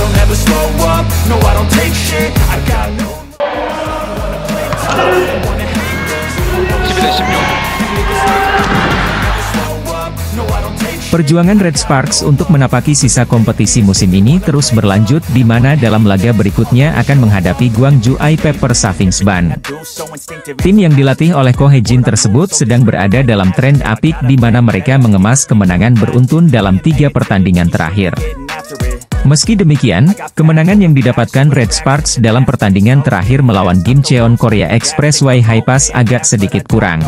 don't ever slow up, no I don't take shit. I got no 11-16. Perjuangan Red Sparks untuk menapaki sisa kompetisi musim ini terus berlanjut, di mana dalam laga berikutnya akan menghadapi Gwangju Pepper Savings Ban. Tim yang dilatih oleh Ko Hye-jin tersebut sedang berada dalam tren apik, di mana mereka mengemas kemenangan beruntun dalam 3 pertandingan terakhir. Meski demikian, kemenangan yang didapatkan Red Sparks dalam pertandingan terakhir melawan Gimcheon Korea Expressway Hi-Pass agak sedikit kurang.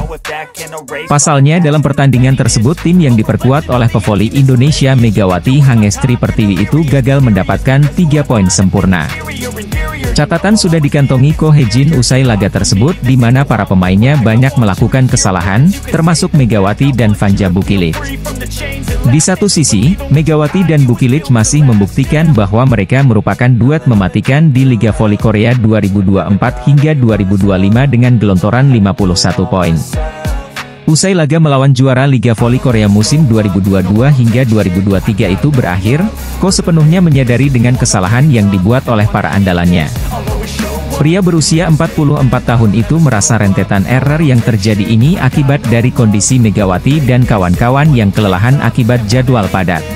Pasalnya dalam pertandingan tersebut tim yang diperkuat oleh pevoli Indonesia Megawati Hangestri Pertiwi itu gagal mendapatkan 3 poin sempurna. Catatan sudah dikantongi Ko Hye-jin usai laga tersebut, di mana para pemainnya banyak melakukan kesalahan, termasuk Megawati dan Vanja Bukilic. Di satu sisi, Megawati dan Bukilic masih membuktikan bahwa mereka merupakan duet mematikan di Liga Voli Korea 2024 hingga 2025 dengan gelontoran 51 poin. Usai laga melawan juara Liga Voli Korea musim 2022 hingga 2023 itu berakhir, Ko sepenuhnya menyadari dengan kesalahan yang dibuat oleh para andalannya. Pria berusia 44 tahun itu merasa rentetan error yang terjadi ini akibat dari kondisi Megawati dan kawan-kawan yang kelelahan akibat jadwal padat.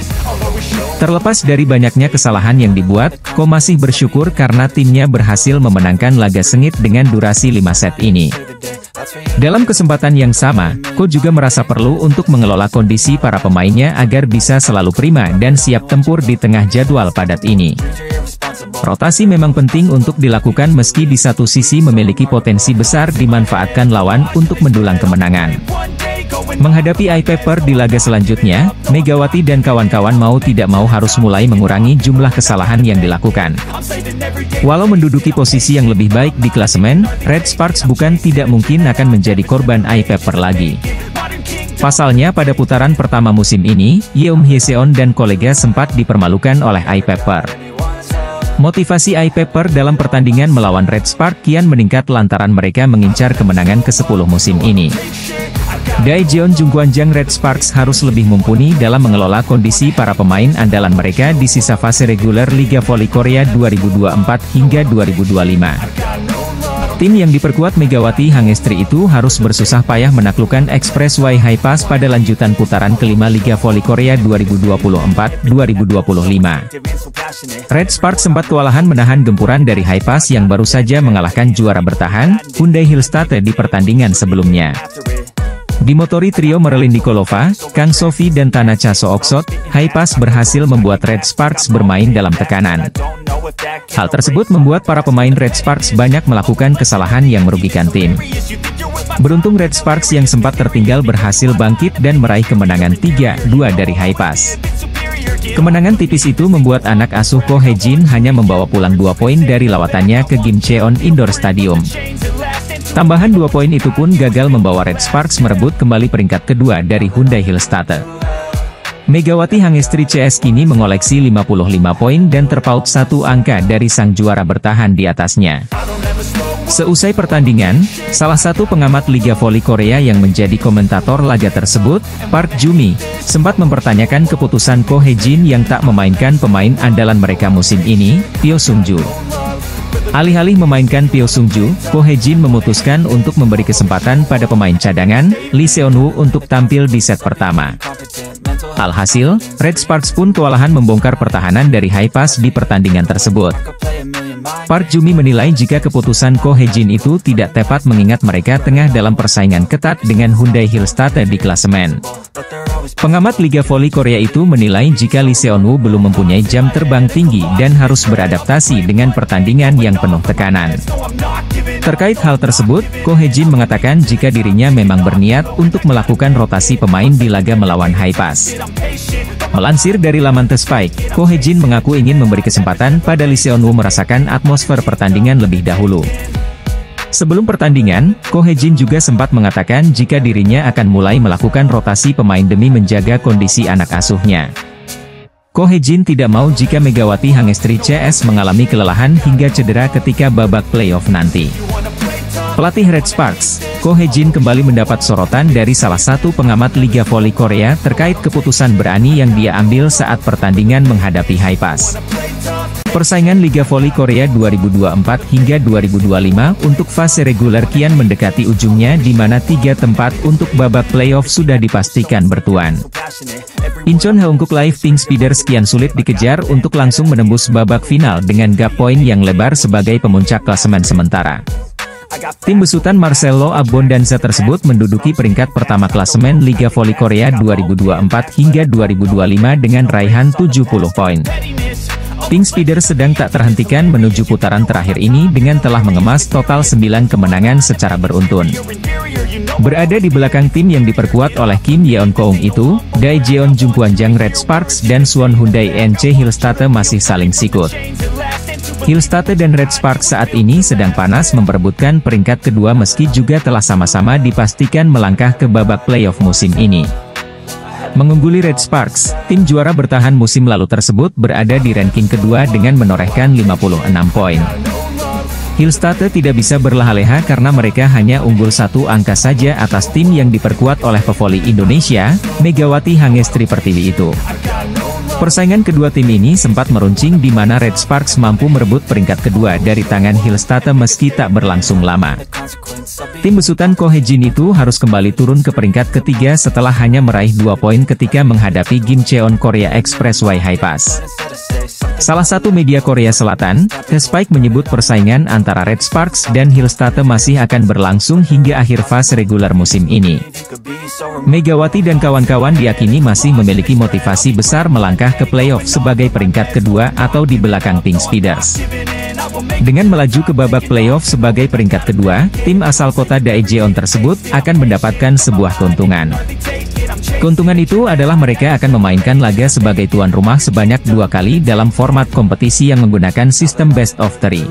Terlepas dari banyaknya kesalahan yang dibuat, Ko masih bersyukur karena timnya berhasil memenangkan laga sengit dengan durasi 5 set ini. Dalam kesempatan yang sama, Ko juga merasa perlu untuk mengelola kondisi para pemainnya agar bisa selalu prima dan siap tempur di tengah jadwal padat ini. Rotasi memang penting untuk dilakukan meski di satu sisi memiliki potensi besar dimanfaatkan lawan untuk mendulang kemenangan. Menghadapi Pepper di laga selanjutnya, Megawati dan kawan-kawan mau tidak mau harus mulai mengurangi jumlah kesalahan yang dilakukan. Walau menduduki posisi yang lebih baik di klasemen, Red Sparks bukan tidak mungkin akan menjadi korban Pepper lagi. Pasalnya pada putaran pertama musim ini, Yeom Hyeseon dan kolega sempat dipermalukan oleh Pepper. Motivasi Pepper dalam pertandingan melawan Red Sparks kian meningkat lantaran mereka mengincar kemenangan ke-10 musim ini. Daejeon Jungkwanjang Red Sparks harus lebih mumpuni dalam mengelola kondisi para pemain andalan mereka di sisa fase reguler Liga Voli Korea 2024 hingga 2025. Tim yang diperkuat Megawati Hangestri itu harus bersusah payah menaklukkan Expressway Hi-Pass pada lanjutan putaran kelima Liga Voli Korea 2024-2025. Red Sparks sempat kewalahan menahan gempuran dari Hi-Pass yang baru saja mengalahkan juara bertahan, Hyundai Hillstate di pertandingan sebelumnya. Dimotori trio Merlin Nikolova, Kang Sofi dan Tanacha Sooksot, Hi-Pass berhasil membuat Red Sparks bermain dalam tekanan. Hal tersebut membuat para pemain Red Sparks banyak melakukan kesalahan yang merugikan tim. Beruntung Red Sparks yang sempat tertinggal berhasil bangkit dan meraih kemenangan 3-2 dari Hi-Pass. Kemenangan tipis itu membuat anak asuh Ko Hye-jin hanya membawa pulang 2 poin dari lawatannya ke Gimcheon Indoor Stadium. Tambahan 2 poin itu pun gagal membawa Red Sparks merebut kembali peringkat kedua dari Hyundai Hillstate. Megawati Hangestri CS kini mengoleksi 55 poin dan terpaut 1 angka dari sang juara bertahan di atasnya. Seusai pertandingan, salah satu pengamat Liga Voli Korea yang menjadi komentator laga tersebut, Park Ju-mi, sempat mempertanyakan keputusan Ko Hye-jin yang tak memainkan pemain andalan mereka musim ini, Pyo Sung-ju. Alih-alih memainkan Pyo Sung-ju, Ko Hye-jin memutuskan untuk memberi kesempatan pada pemain cadangan, Lee Seon-woo untuk tampil di set pertama. Alhasil, Red Sparks pun kewalahan membongkar pertahanan dari Hi-Pass di pertandingan tersebut. Park Ju-mi menilai jika keputusan Ko Hye-jin itu tidak tepat mengingat mereka tengah dalam persaingan ketat dengan Hyundai Hillstate di klasemen. Pengamat Liga Voli Korea itu menilai jika Lee Seon-woo belum mempunyai jam terbang tinggi dan harus beradaptasi dengan pertandingan yang penuh tekanan. Terkait hal tersebut, Ko Hye-jin mengatakan jika dirinya memang berniat untuk melakukan rotasi pemain di laga melawan Hi-Pass. Melansir dari laman The Spike, Ko Hye-jin mengaku ingin memberi kesempatan pada Lee Seon-woo merasakan atmosfer pertandingan lebih dahulu. Sebelum pertandingan, Ko Hye-jin juga sempat mengatakan jika dirinya akan mulai melakukan rotasi pemain demi menjaga kondisi anak asuhnya. Ko Hye-jin tidak mau jika Megawati Hangestri CS mengalami kelelahan hingga cedera ketika babak playoff nanti. Pelatih Red Sparks, Ko Hye-jin kembali mendapat sorotan dari salah satu pengamat Liga Voli Korea terkait keputusan berani yang dia ambil saat pertandingan menghadapi Hi-Pass. Persaingan Liga Voli Korea 2024 hingga 2025 untuk fase reguler kian mendekati ujungnya di mana 3 tempat untuk babak playoff sudah dipastikan bertuan. Incheon Heungkook Live Pink Speeders kian sulit dikejar untuk langsung menembus babak final dengan gap poin yang lebar sebagai pemuncak klasemen sementara. Tim besutan Marcelo Abondanza tersebut menduduki peringkat pertama klasemen Liga Voli Korea 2024 hingga 2025 dengan raihan 70 poin. Pink Speeders sedang tak terhentikan menuju putaran terakhir ini dengan telah mengemas total 9 kemenangan secara beruntun. Berada di belakang tim yang diperkuat oleh Kim Yeon-keung itu, Daejeon Jungkwanjang Red Sparks dan Suwon Hyundai NC Hillstate masih saling sikut. Hillstate dan Red Sparks saat ini sedang panas memperebutkan peringkat kedua meski juga telah sama-sama dipastikan melangkah ke babak playoff musim ini. Mengungguli Red Sparks, tim juara bertahan musim lalu tersebut berada di ranking kedua dengan menorehkan 56 poin. Hillstate tidak bisa berleha-leha karena mereka hanya unggul 1 angka saja atas tim yang diperkuat oleh pevoli Indonesia, Megawati Hangestri Pertiwi itu. Persaingan kedua tim ini sempat meruncing di mana Red Sparks mampu merebut peringkat kedua dari tangan Hillstate meski tak berlangsung lama. Tim besutan Ko Hae-jin itu harus kembali turun ke peringkat ketiga setelah hanya meraih 2 poin ketika menghadapi Gimcheon Korea Expressway High Pass. Salah satu media Korea Selatan, The Spike menyebut persaingan antara Red Sparks dan Hillstate masih akan berlangsung hingga akhir fase reguler musim ini. Megawati dan kawan-kawan diyakini masih memiliki motivasi besar melangkah ke playoff sebagai peringkat kedua atau di belakang Pink Speeders. Dengan melaju ke babak playoff sebagai peringkat kedua, tim asal kota Daejeon tersebut akan mendapatkan sebuah keuntungan. Keuntungan itu adalah mereka akan memainkan laga sebagai tuan rumah sebanyak 2 kali dalam format kompetisi yang menggunakan sistem best of 3.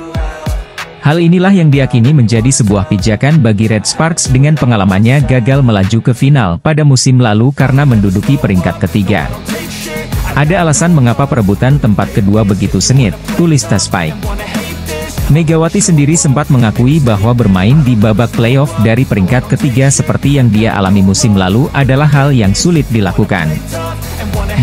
Hal inilah yang diyakini menjadi sebuah pijakan bagi Red Sparks dengan pengalamannya gagal melaju ke final pada musim lalu karena menduduki peringkat ketiga. Ada alasan mengapa perebutan tempat kedua begitu sengit, tulis The Spike. Megawati sendiri sempat mengakui bahwa bermain di babak playoff dari peringkat ketiga seperti yang dia alami musim lalu adalah hal yang sulit dilakukan.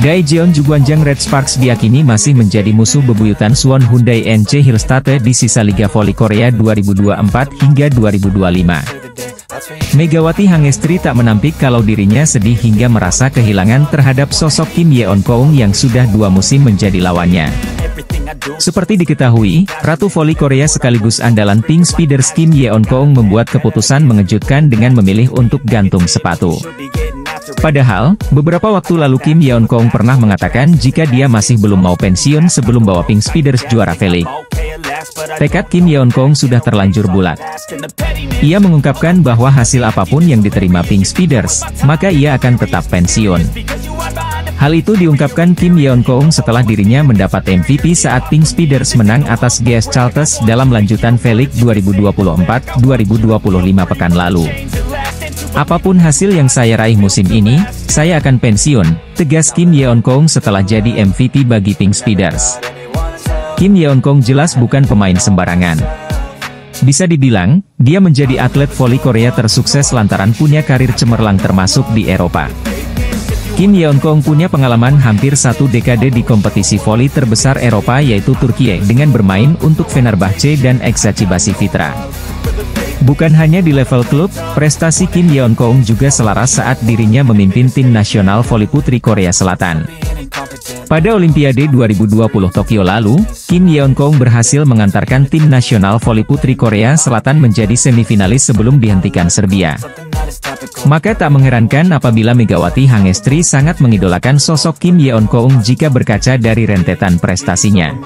Daejeon Jungkwanjang Red Sparks diyakini masih menjadi musuh bebuyutan Suwon Hyundai NC Hillstate di sisa Liga Voli Korea 2024 hingga 2025. Megawati Hangestri tak menampik kalau dirinya sedih hingga merasa kehilangan terhadap sosok Kim Yeon-keung yang sudah 2 musim menjadi lawannya. Seperti diketahui, Ratu Voli Korea sekaligus andalan Pink Speeders Kim Yeon-keung membuat keputusan mengejutkan dengan memilih untuk gantung sepatu. Padahal, beberapa waktu lalu Kim Yeon-keung pernah mengatakan jika dia masih belum mau pensiun sebelum bawa Pink Speeders juara V-League. Tekad Kim Yeon-keung sudah terlanjur bulat. Ia mengungkapkan bahwa hasil apapun yang diterima Pink Speeders, maka ia akan tetap pensiun. Hal itu diungkapkan Kim Yeon-keung setelah dirinya mendapat MVP saat Pink Speeders menang atas GS Chalters dalam lanjutan V-League 2024-2025 pekan lalu. Apapun hasil yang saya raih musim ini, saya akan pensiun, tegas Kim Yeon-keung setelah jadi MVP bagi Pink Speeders. Kim Yeon-keung jelas bukan pemain sembarangan. Bisa dibilang, dia menjadi atlet voli Korea tersukses lantaran punya karir cemerlang termasuk di Eropa. Kim Yeon-keung punya pengalaman hampir 1 dekade di kompetisi voli terbesar Eropa yaitu Turki dengan bermain untuk Fenerbahce dan Eczacıbaşı Fitra. Bukan hanya di level klub, prestasi Kim Yeon-keung juga selaras saat dirinya memimpin tim nasional voli putri Korea Selatan. Pada Olimpiade 2020 Tokyo lalu, Kim Yeon-keung berhasil mengantarkan tim nasional voli putri Korea Selatan menjadi semifinalis sebelum dihentikan Serbia. Maka tak mengherankan apabila Megawati Hangestri sangat mengidolakan sosok Kim Yeon-keung jika berkaca dari rentetan prestasinya.